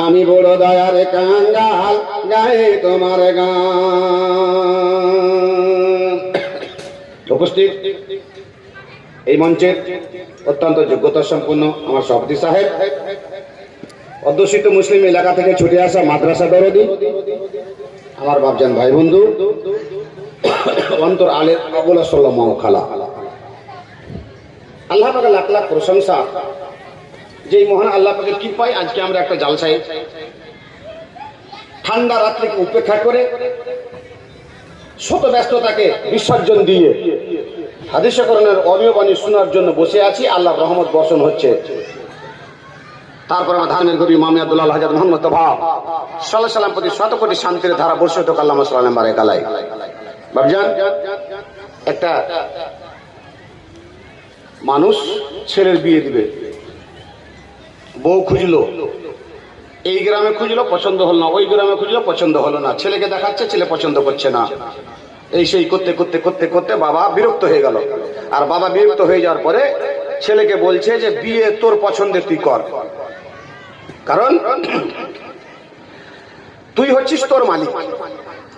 আমি বড় দয়ার কাঙ্গাল গায়ে তোমার গান। উপস্থিত এই মঞ্চের অত্যন্ত যোগ্যতা সম্পন্ন আমার সভাপতি সাহেব, অধ্যুষিত মুসলিম এলাকা থেকে ছুটে আসা মাদ্রাসা দরদি, আমার বাপজান ভাই বন্ধু, অন্তর আলের আবুল সাল্লাম খালা, আল্লাহ পাকের লাখ লাখ প্রশংসা যে মহান আল্লাহ পাকের কৃপায় আজকে আমরা একটা জালসায় ঠান্ডা রাত্রিকে উপেক্ষা করে শত ব্যস্ততাকে বিসর্জন দিয়ে হাদিস কোরআনের অডিও বাণী শোনার জন্য বসে আছি। আল্লাহর রহমত বর্ষণ হচ্ছে। তারপর আমার ধার্মিক কবি ইমাম আব্দুল্লাহ হাজার মোহাম্মদ তবা সাল্লাল্লাহু আলাইহি সাল্লাম প্রতি শত কোটি শান্তির ধারা বর্ষিত আল্লাহ সাল্লাল্লাহু আলাইহি কালাই। বাবজান, একটা মানুষ ছেলের বিয়ে দিবে, বউ খুঁজলো, এই গ্রামে খুঁজলো পছন্দ হলো না, ওই গ্রামে খুঁজলো পছন্দ হলো না, ছেলেকে দেখাচ্ছে, ছেলে পছন্দ করছে না, এই সেই করতে করতে করতে করতে বাবা বিরক্ত হয়ে গেল। আর বাবা বিরক্ত হয়ে যাওয়ার পরে ছেলেকে বলছে যে বিয়ে তোর পছন্দের তুই কর, কারণ তুই হচ্ছিস তোর মালিক,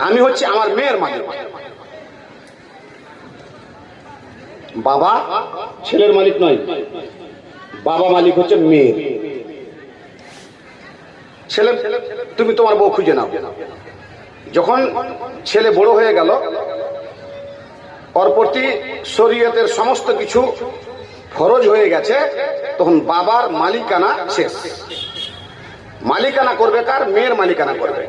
আমি হচ্ছি আমার মেয়ের মালিক। বাবা ছেলের মালিক নয়, বাবা মালিক হচ্ছে মেয়ে। ছেলে তুমি তোমার বউ খুঁজে নাও। যখন ছেলে বড় হয়ে গেল, ওর প্রতি শরীয়তের সমস্ত কিছু ফরজ হয়ে গেছে, তখন বাবার মালিকানা শেষ। মালিকানা করবে কার? মেয়ের মালিকানা করবে।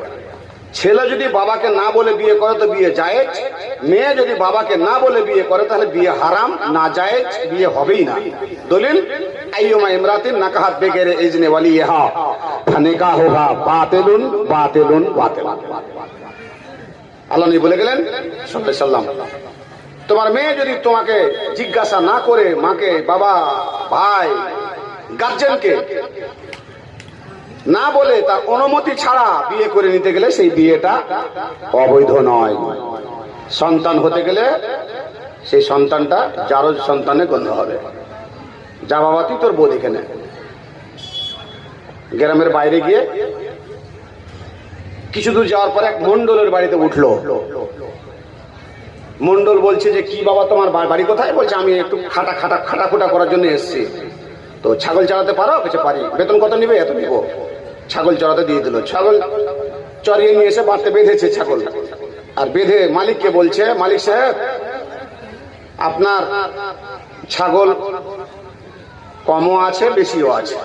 ছেলে যদি বাবাকে না বলে বিয়ে করে তো বিয়ে জায়েজ, মেয়ে যদি বাবাকে না বলে বিয়ে করে তাহলে বিয়ে হারাম, না জায়েজ, বিয়ে হবেই না। দলিল আইয়ুমা ইমরাতিন নাকাহাত বেগেরে ইজনে ওয়ালিহা ফানিকাহুহা বাতিলুন বাতিলুন বাতিলুন। আল্লাহ নবী বলে গেলেন সাল্লাল্লাহু আলাইহি সাল্লাম, তোমার মেয়ে যদি তোমাকে জিজ্ঞাসা না করে, মাকে, বাবা, ভাই, গার্জেনকে না বলে তার অনুমতি ছাড়া বিয়ে করে নিতে গেলে সেই বিয়েটা অবৈধ নয়। সন্তান হতে গেলে সেই সন্তানটা জারজ সন্তানে গণ্য হবে। যা বাবা তুই তোর বউ দেখে নে। গ্রামের বাইরে গিয়ে কিছু দূর যাওয়ার পর এক মন্ডলের বাড়িতে উঠলো। মন্ডল বলছে যে কি বাবা তোমার বাড়ি কোথায়? বলছে আমি একটু খাটাখুটা করার জন্য এসেছি। তো ছাগল চড়াতে পারো? বলছে পারি। বেতন কত নিবে? এত নিব। ছাগল চড়াতে দিয়ে দিল। ছাগল চড়িয়ে নিয়ে এসে বাড়তে বেঁধেছে ছাগল, আর বেঁধে মালিককে বলছে, মালিক সাহেব আপনার ছাগল কমও আছে বেশিও আছে,